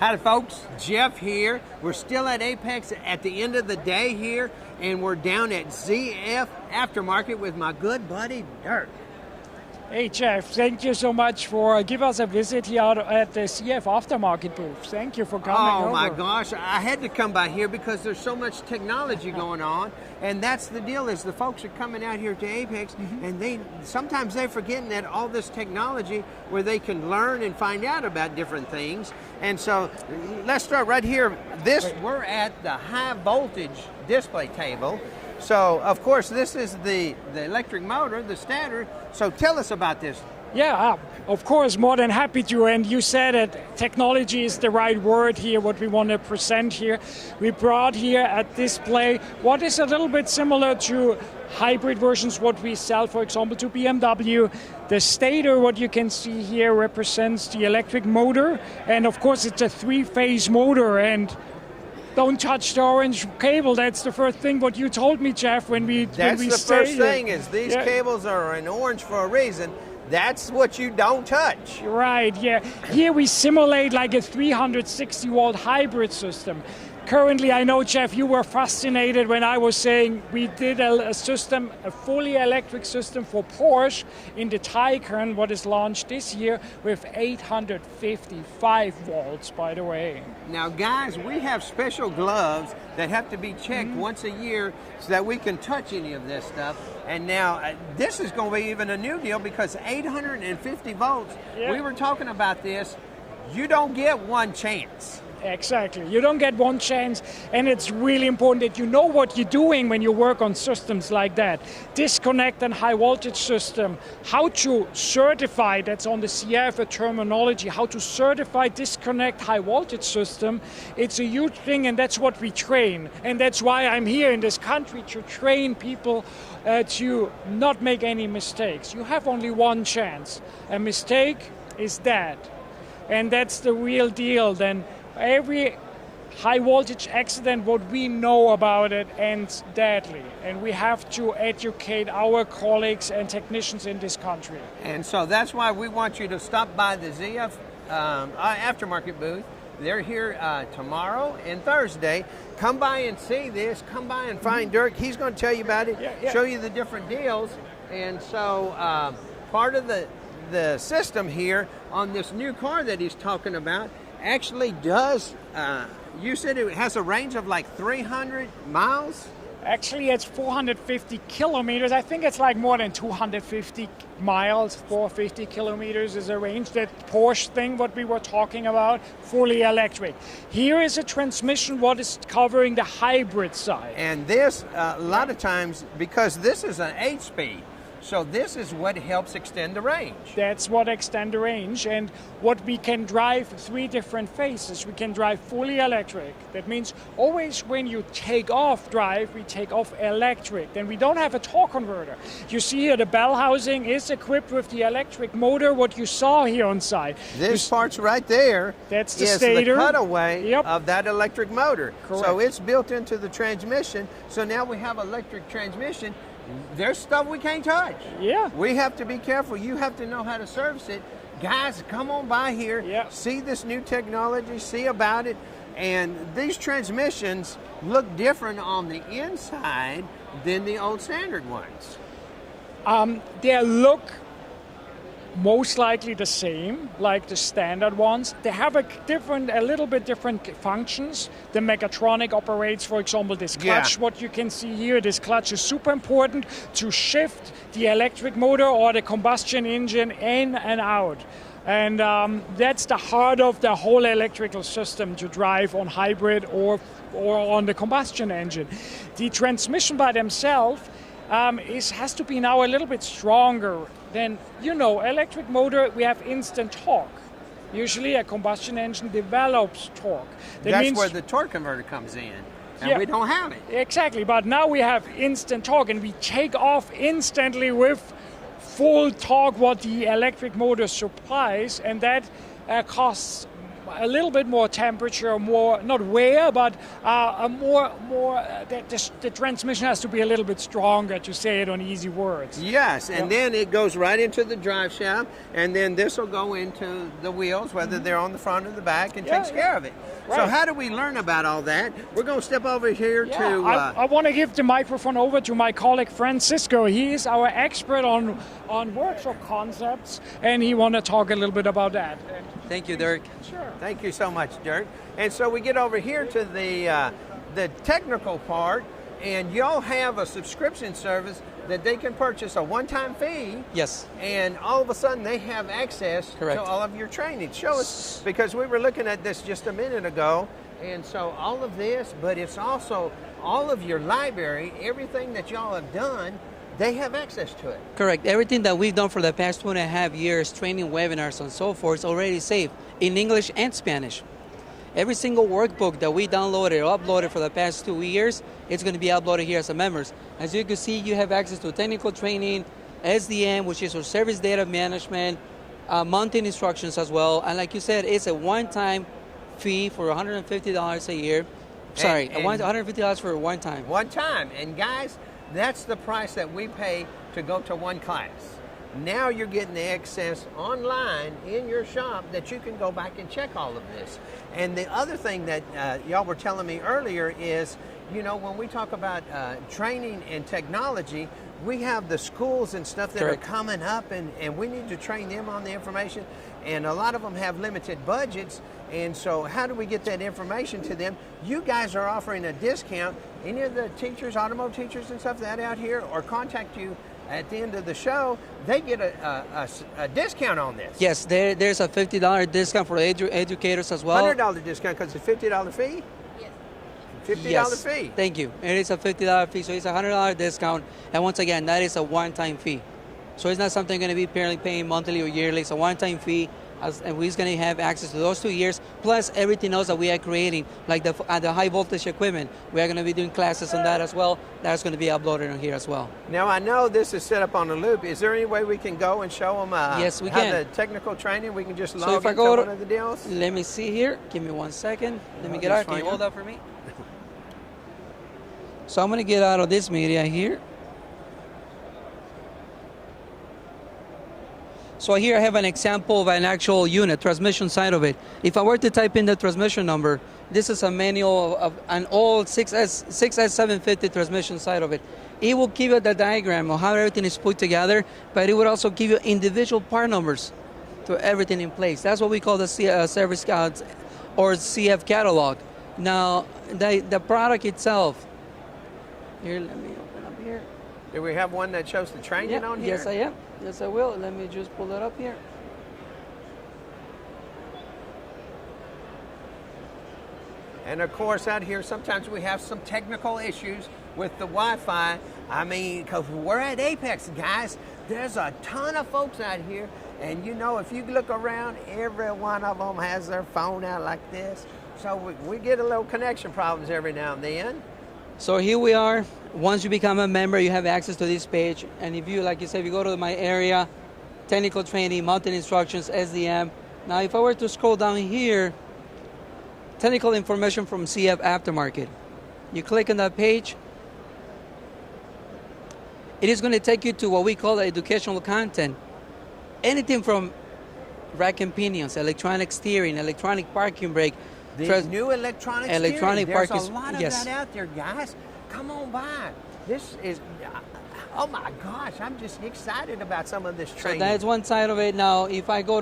Howdy folks, Jeff here. We're still at Apex at the end of the day here, and we're down at ZF Aftermarket with my good buddy Dirk. Hey Jeff, thank you so much for giving us a visit here at the ZF Aftermarket booth. Thank you for coming over. Oh my gosh, I had to come by here because there's so much technology going on, and that's the deal is the folks are coming out here to Apex, and sometimes they're forgetting that all this technology where they can learn and find out about different things. And so let's start right here. We're at the high voltage display table. So, of course, this is the electric motor, the stator. So tell us about this. Yeah, of course, more than happy to. And you said that technology is the right word here, what we want to present here. We brought here a display what is a little bit similar to hybrid versions, what we sell, for example, to BMW. The stator, what you can see here, represents the electric motor. And, of course, it's a three-phase motor. And don't touch the orange cable. That's the first thing what you told me, Jeff, when we That's the first thing is these cables are in orange for a reason. That's what you don't touch. Right, yeah. Here we simulate like a 360 volt hybrid system. Currently, I know, Jeff, you were fascinated when I was saying we did a system, a fully electric system for Porsche in the Taycan, what is launched this year with 855 volts, by the way. Now, guys, we have special gloves that have to be checked once a year so that we can touch any of this stuff. And now, this is going to be even a new deal because 850 volts, we were talking about this, you don't get one chance. Exactly. You don't get one chance, and it's really important that you know what you're doing when you work on systems like that. Disconnect and high voltage system, how to certify, that's on the CF terminology, how to certify disconnect high voltage system. It's a huge thing, and that's what we train. And that's why I'm here in this country, to train people to not make any mistakes. You have only one chance. A mistake is dead. And that's the real deal. Then every high voltage accident, what we know about it, ends deadly. And we have to educate our colleagues and technicians in this country. And so that's why we want you to stop by the ZF Aftermarket booth. They're here tomorrow and Thursday. Come by and see this. Come by and find Dirk. He's going to tell you about it, show you the different deals. And so part of the system here on this new car that he's talking about actually does, you said it has a range of like 300 miles? Actually, it's 450 kilometers. I think it's like more than 250 miles. 450 kilometers is a range. That Porsche thing, what we were talking about, fully electric. Here is a transmission what is covering the hybrid side. And this, a lot of times, because this is an 8-speed, so this is what helps extend the range. That's what extend the range, and what we can drive 3 different phases. We can drive fully electric. That means always when you take off drive, we take off electric. Then we don't have a torque converter. You see here the bell housing is equipped with the electric motor, what you saw here on site. This part's right there. That's the is stator. The cutaway of that electric motor. Correct. So it's built into the transmission. So now we have electric transmission. There's stuff we can't touch. Yeah. We have to be careful. You have to know how to service it. Guys, come on by here. Yeah. See this new technology. See about it. And these transmissions look different on the inside than the old standard ones. They look most likely the same, like the standard ones. They have a little bit different functions. The Mechatronic operates, for example, this clutch, what you can see here. This clutch is super important to shift the electric motor or the combustion engine in and out. And that's the heart of the whole electrical system to drive on hybrid or on the combustion engine. The transmission by themselves has to be now a little bit stronger. Then, electric motor, we have instant torque. Usually a combustion engine develops torque. That's where the torque converter comes in, and we don't have it. Exactly, but now we have instant torque, and we take off instantly with full torque what the electric motor supplies, and that costs a little bit more temperature, more not wear, but the transmission has to be a little bit stronger, to say it on easy words. Yes, and then it goes right into the drive shaft, and then this will go into the wheels, whether they're on the front or the back, and takes care of it. So Right. how do we learn about all that? We're going to step over here to... I want to give the microphone over to my colleague Francisco. He is our expert on workshop concepts, and he want to talk a little bit about that. Thank you, Dirk. Sure. Thank you so much, Dirk. And so we get over here to the technical part, and y'all have a subscription service that they can purchase a one-time fee. Yes. And all of a sudden they have access Correct. to all of your training. Show us, because we were looking at this just a minute ago, and so all of this, but it's also all of your library, everything that y'all have done, they have access to it. Correct. Everything that we've done for the past 2.5 years, training, webinars, and so forth, is already saved in English and Spanish. Every single workbook that we downloaded or uploaded for the past 2 years, it's going to be uploaded here as a members. As you can see, you have access to technical training, SDM, which is our service data management, mounting instructions as well. And like you said, it's a one-time fee for $150 a year. Sorry, $150 for one time. One time. And guys, that's the price that we pay to go to one class. Now you're getting the access online in your shop that you can go back and check all of this. And the other thing that y'all were telling me earlier is, you know, when we talk about training and technology, we have the schools and stuff that Correct. are coming up, and we need to train them on the information. And a lot of them have limited budgets. And so how do we get that information to them? You guys are offering a discount. Any of the teachers, automotive teachers and stuff that out here, or contact you at the end of the show, they get a discount on this. Yes, there's a $50 discount for educators as well. $100 discount because it's a $50 fee? Yes. $50 Yes, fee. thank you. It is a $50 fee, so it's a $100 discount. And once again, that is a one-time fee. So it's not something going to be paying monthly or yearly. It's a one-time fee, and we're going to have access to those 2 years, plus everything else that we are creating, like the high voltage equipment. We are going to be doing classes on that as well. That's going to be uploaded on here as well. Now, I know this is set up on a loop. Is there any way we can go and show them Yes, we how can. the technical training? We can just So log if I into go to- one of the deals? Let me see here. Give me 1 second. Let me get that's out. Can you fine. hold that for me? So I'm going to get out of this media here. So here I have an example of an actual unit, transmission side of it. If I were to type in the transmission number, this is a manual of an old 6S750 transmission side of it. It will give you the diagram of how everything is put together, but it would also give you individual part numbers to everything in place. That's what we call the service or CF catalog. Now, the product itself, here, let me open up here. Do we have one that shows the training on here? Yes, I am. Yes, I will. Let me just pull it up here. And of course, out here, sometimes we have some technical issues with the Wi-Fi. I mean, because we're at Apex, guys. There's a ton of folks out here. And you know, if you look around, every one of them has their phone out like this. So we get a little connection problems every now and then. So here we are. Once you become a member, you have access to this page. And if you, like you said, if you go to my area, technical training, mounting instructions, SDM. Now, if I were to scroll down here, technical information from CF Aftermarket. You click on that page. It is going to take you to what we call educational content. Anything from rack and pinions, electronic steering, electronic parking brake. The new electronic electronic steering. There's parking, a lot of yes. that out there, guys. Come on by. This is, oh my gosh, I'm just excited about some of this So training. that's one side of it. Now, if I go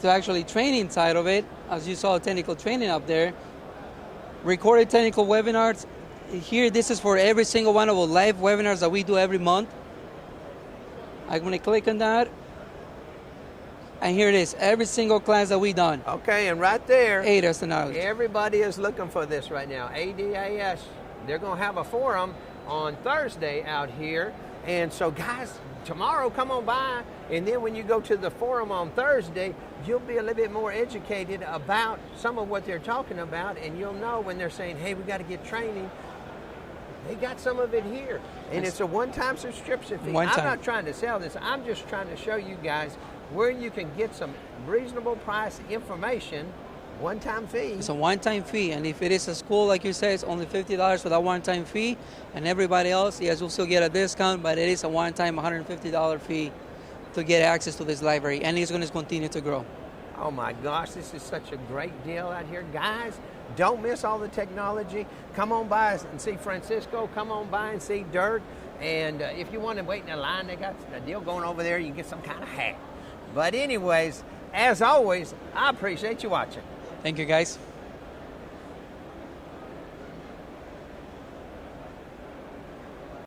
to actually training side of it, as you saw technical training up there, recorded technical webinars. Here, this is for every single one of our live webinars that we do every month. I'm going to click on that. And here it is, every single class that we done. Okay, and right there, ADAS knowledge. everybody is looking for this right now. ADAS. They're going to have a forum on Thursday out here. And so, guys, tomorrow, come on by. And then when you go to the forum on Thursday, you'll be a little bit more educated about some of what they're talking about. And you'll know when they're saying, hey, we got to get training. They got some of it here. And it's a one-time subscription fee. One time. I'm not trying to sell this. I'm just trying to show you guys where you can get some reasonable price information One-time fee. It's a one-time fee, and if it is a school, like you say, it's only $50 for that one-time fee, and everybody else, yes, will still get a discount, but it is a one-time $150 fee to get access to this library, and it's going to continue to grow. Oh my gosh, this is such a great deal out here. Guys, don't miss all the technology. Come on by and see Francisco. Come on by and see Dirk. And if you want to wait in a line, they got a deal going over there. You can get some kind of hat. But anyways, as always, I appreciate you watching. Thank you, guys.